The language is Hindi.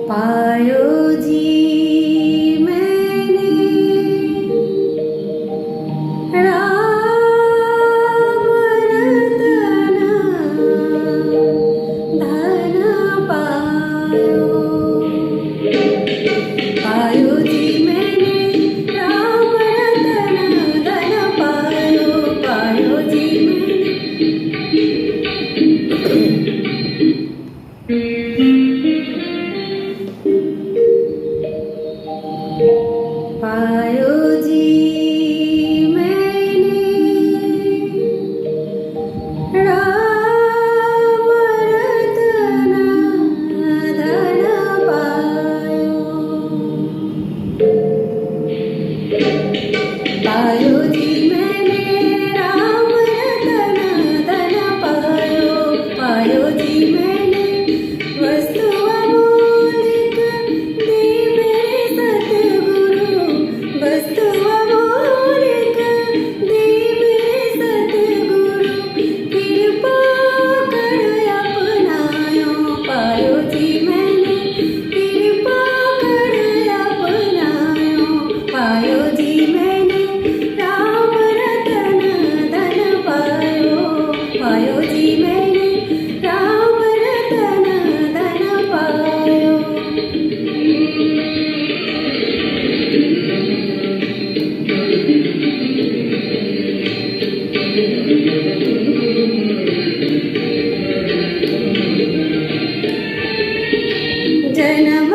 पायो जी मैंने राम रतन धन पायो। पायो जी मैंने राम रतन धन पायो। पायो जी पायो जी मैंने राम रतन धन पायो। पायो जी मैंने राम रतन धन पायो। पायो जी मैंने वस्तु अमूल्य दी मेरे सतगुरु। वस्तु अमूल्य दी मेरे सतगुरु। कृपा कर अपनायो। पायो जी मैंने कृपा कर अपनायो। पायो जी मैंने राम रतन धन पायो। पायो जी मैंने राम रतन धन पायो। जन्म